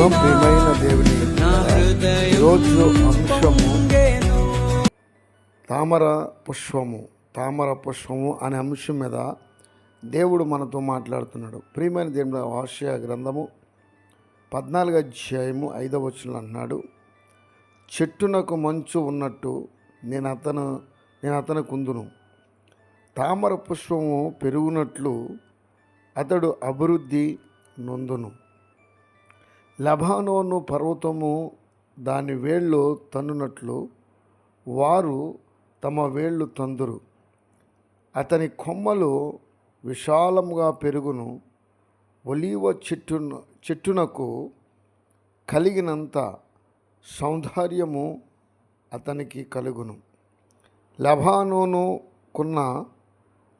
స్తోత్రం. ప్రియమైన దేవుని ఈరోజు అంశము తామర పుష్పము అనే అంశం మీద దేవుడు మనతో మాట్లాడుతున్నాడు. ప్రియమైన దేవుని హోషేయ గ్రంథము 14వ అధ్యాయము 5వ వచనం అంటున్నాడు, చెట్టునకు మంచు ఉన్నట్టు నేను అతను కుందును, తామర పుష్పము పెరుగునట్లు అతడు అభివృద్ధి నొందును. లెబానోను పర్వతము దాని వేళ్ళు తన్నునట్లు వారు తమ వేళ్ళు తందురు. అతని కొమ్మలు విశాలముగా పెరుగును. ఒలీవ చెట్టునకు కలిగినంత సౌందర్యము అతనికి కలుగును.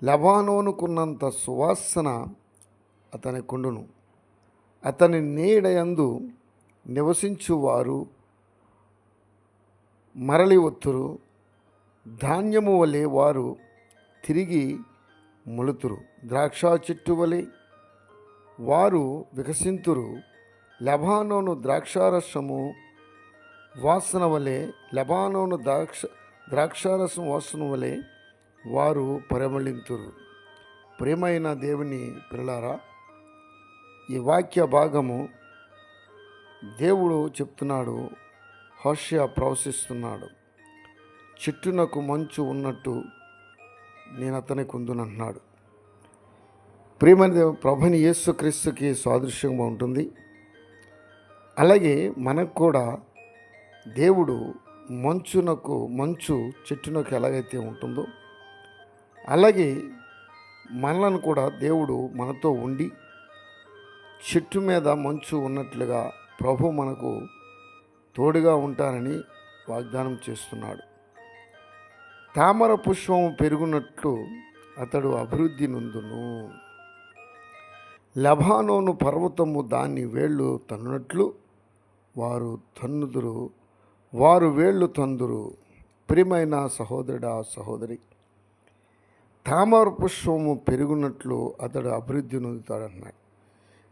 లెబానోనుకున్నంత సువాసన అతని కుండును. అతని నీడయందు నివసించువారు మరలి వత్తురు. ధాన్యము వలె వారు తిరిగి మొలుతురు. ద్రాక్ష చెట్టు వలె వారు వికసింతురు. లెబానోను ద్రాక్షారసము వాసన వలె ద్రాక్షారసం వాసన వలె వారు పరిమళింతురు. ప్రియమైన దేవుని పిల్లలారా, ఈ వాక్య భాగము దేవుడు చెప్తున్నాడు, హోషేయ ప్రవశిస్తున్నాడు. చెట్టునకు మంచు ఉన్నట్టు నేను అతని కుందునంటున్నాడు. ప్రియమైన ప్రభుని యేసుక్రీస్తుకి సాదృశ్యంగా ఉంటుంది. అలాగే మనకు కూడా దేవుడు మంచు చెట్టునకు ఎలాగైతే ఉంటుందో అలాగే మనలను కూడా దేవుడు మనతో ఉండి చెట్టు మీద మంచు ఉన్నట్లుగా ప్రభు మనకు తోడుగా ఉంటానని వాగ్దానం చేస్తున్నాడు. తామర పుష్పం పెరుగునట్లు అతడు అభివృద్ధి నొందును. లెబానోను పర్వతము దాని వేళ్ళు తన్నునట్లు వారు వేళ్ళు తందురు. ప్రియమైన సహోదరుడా సహోదరి, తామర పుష్పము పెరుగునట్లు అతడు అభివృద్ధి నొందుతాడన్నాడు.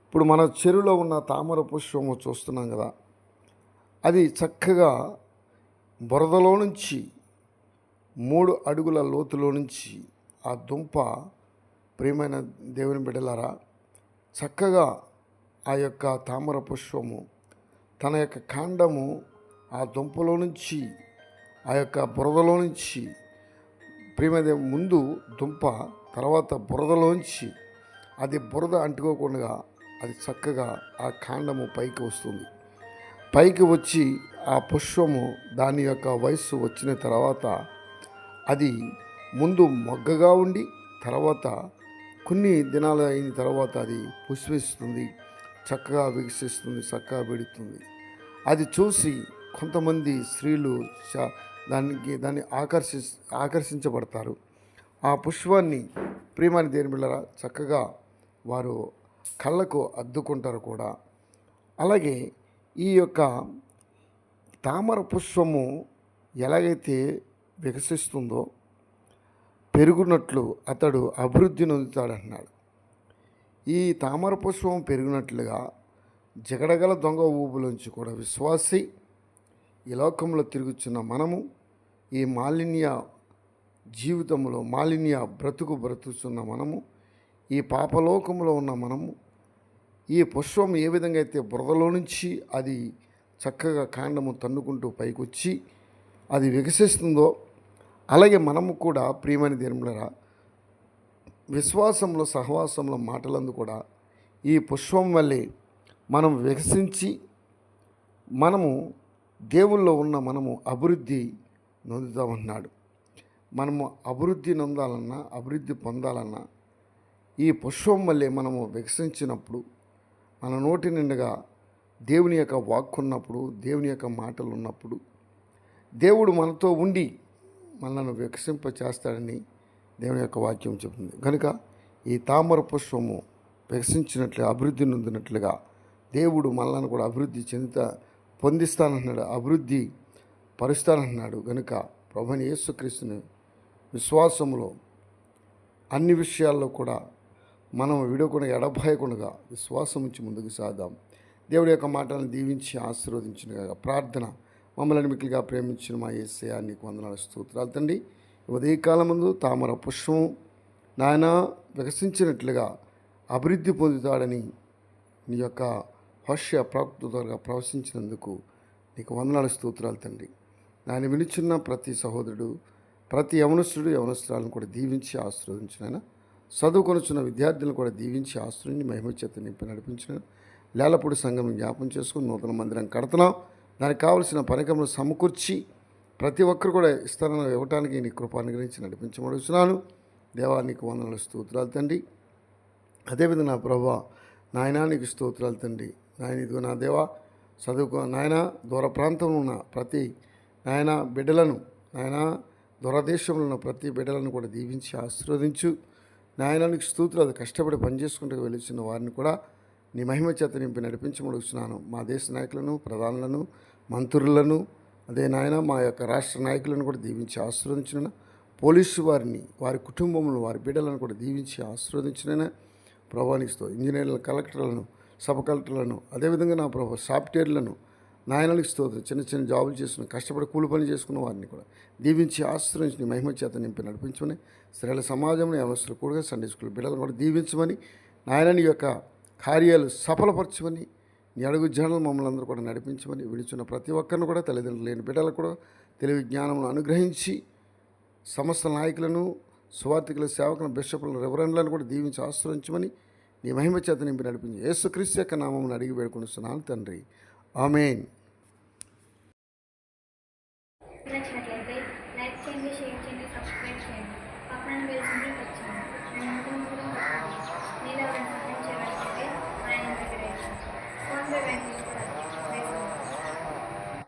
ఇప్పుడు మన చెరువులో ఉన్న తామర పుష్పము చూస్తున్నాం కదా, అది చక్కగా బురదలో నుంచి 3 అడుగుల లోతులో నుంచి ఆ దుంప, ప్రియమైన దేవుని బిడ్డలారా, చక్కగా ఆ యొక్క తామర పుష్పము తన యొక్క కాండము ఆ దుంపలో నుంచి ఆ యొక్క బురదలో నుంచి, ప్రియమైన ముందు దుంప, తర్వాత బురదలోంచి అది బురద అంటుకోకుండా అది చక్కగా ఆ కాండము పైకి వస్తుంది. పైకి వచ్చి ఆ పుష్పము దాని యొక్క వయస్సు వచ్చిన తర్వాత అది ముందు మొగ్గగా ఉండి తర్వాత కొన్ని దినాలు అయిన తర్వాత అది పుష్పిస్తుంది, చక్కగా వికసిస్తుంది, చక్కగా పెడుతుంది. అది చూసి కొంతమంది స్త్రీలు దాన్ని ఆకర్షించబడతారు. ఆ పుష్పాన్ని, ప్రియమైన దేవుని బిడ్డలారా, చక్కగా వారు కళ్ళకు అద్దుకుంటారు కూడా. అలాగే ఈ యొక్క తామర పుష్పము ఎలాగైతే వికసిస్తుందో పెరుగునట్లు అతడు అభివృద్ధి నొందుతాడన్నాడు. ఈ తామర పుష్పం పెరిగినట్లుగా జగడగల దొంగ ఊపులోంచి కూడా విశ్వాసి, ఈ లోకంలో తిరుగుతున్న మనము, ఈ మాలిన్య జీవితంలో బ్రతుకుతున్న మనము, ఈ పాపలోకంలో ఉన్న మనము, ఈ పుష్పం ఏ విధంగా అయితే బురదలో నుంచి అది చక్కగా కాండము తన్నుకుంటూ పైకి వచ్చి అది వికసిస్తుందో అలాగే మనము కూడా, ప్రియమైన దేవునిలారా, విశ్వాసంలో సహవాసంలో మాటలందు కూడా ఈ పుష్పం వల్లే మనం వికసించి మనము దేవుల్లో ఉన్న మనము అభివృద్ధి నొందుతామన్నాడు. మనము అభివృద్ధి నొందాలన్నా, అభివృద్ధి పొందాలన్నా ఈ పుష్పం వల్లే మనము వికసించినప్పుడు, మన నోటి నిండుగా దేవుని యొక్క వాక్కు ఉన్నప్పుడు, దేవుని యొక్క మాటలు ఉన్నప్పుడు దేవుడు మనతో ఉండి మనల్ని వికసింపచేస్తాడని దేవుని యొక్క వాక్యం చెబుతుంది. కనుక ఈ తామర పుష్పము వికసించినట్లుగా, అభివృద్ధి నొందినట్లుగా దేవుడు మనల్ని కూడా అభివృద్ధి పొందిస్తానంటున్నాడు, అభివృద్ధి పరుస్తానంటున్నాడు. కనుక ప్రభువైన యేసుక్రీస్తుని విశ్వాసంలో అన్ని విషయాల్లో కూడా మనం విడవకుండా ఎడబాయకుండా విశ్వాసం నుంచి ముందుకు సాగాం. దేవుడి యొక్క మాటలను దీవించి ఆశీర్వదించునుగాక. ప్రార్థన. మమ్మల్ని మిక్కిలిగా ప్రేమించిన మా యేసయ్యా నీకు వందనాలు స్తోత్రాలు తండ్రి. ఉదయకాలం ముందు తామర పుష్పం నాయన వికసించినట్లుగా అభివృద్ధి పొందుతాడని నీ యొక్క హోషయ ప్రవక్త ద్వారా ప్రవశించినందుకు నీకు వందనాలు స్తోత్రాలు తండ్రి. నాయన వినుచున్న ప్రతి సహోదరుడు, ప్రతి యవనస్తుడు యవనస్తురాలను కూడా దీవించి ఆశీర్వదించిన, చదువుకొనుచున్న విద్యార్థులను కూడా దీవించి ఆశ్రయించి మహిమ చేత నింపి నడిపించిన, లేలపూడి సంఘం జ్ఞాపం చేసుకుని నూతన మందిరం కడుతున్నాం. దానికి కావలసిన పరికరములు సమకూర్చి ప్రతి ఒక్కరు కూడా ఇస్తారని ఇవ్వటానికి నీ కృప అనుగ్రహించి నడిపించమడుగుతున్నాను. దేవా నీకు వందనాలు స్తోత్రాలు తండ్రి. అదేవిధంగా నా ప్రభా నాయనా నీకు స్తోత్రాలు తండ్రి. నాయన ఇదిగో నా దేవా చదువుకో నాయన దూర ప్రాంతంలో ఉన్న ప్రతి నాయన బిడ్డలను, నాయన దూరదేశంలో ఉన్న ప్రతి బిడ్డలను కూడా దీవించి ఆశీర్వదించు. నాయనానికి స్తోత్రాలు. కష్టపడి పనిచేసుకుంటూ వెలుచున్న వారిని కూడా నీ మహిమ చేత నింపి నడిపించమడుగుతున్నాను. మా దేశ నాయకులను, ప్రధానులను, మంత్రులను, అదే నాయన మా యొక్క రాష్ట్ర నాయకులను కూడా దీవించి ఆశీర్వదించిన, పోలీసు వారిని, వారి కుటుంబములను, వారి బిడ్డలను కూడా దీవించి ఆశీర్వదించిన ప్రభానిస్తూ ఇంజనీర్లను, కలెక్టర్లను, సబ్ కలెక్టర్లను, అదేవిధంగా నా ప్రభు సాఫ్ట్వేర్లను నాయనానికి స్తోత్రం. చిన్న చిన్న జాబులు చేసుకుని కష్టపడి కూలి పని చేసుకున్న వారిని కూడా దీవించి ఆశ్రయించి మహిమ చేత నింపి నడిపించమని, స్త్రీల సమాజంలో యవనస్తులు కూడా సండే స్కూల్ బిడ్డలను కూడా దీవించమని, నాయనని యొక్క కార్యాలు సఫలపరచమని, నీ అడుగు జనాలు మమ్మల్ని అందరూ కూడా నడిపించమని, విడుచున్న ప్రతి ఒక్కరిని కూడా తల్లిదండ్రులు లేని బిడ్డలకు కూడా తెలివి జ్ఞానమును అనుగ్రహించి, సమస్త నాయకులను, సువార్థికుల సేవకులను, బిషపులను, రెవరెండ్లను కూడా దీవించి ఆశ్రయించమని, నీ మహిమ చేత నింపి నడిపించి యేసుక్రీస్తు యొక్క నామమును అడిగి వేడుకొనిస్తున్నాను తండ్రి. ఆమేన్. నచ్చినట్లయితే లైక్ చేయండి, షేర్ చేయండి, సబ్స్క్రైబ్ చేయండి. పక్కన బెల్ సింబల్ టచ్ చేయండి.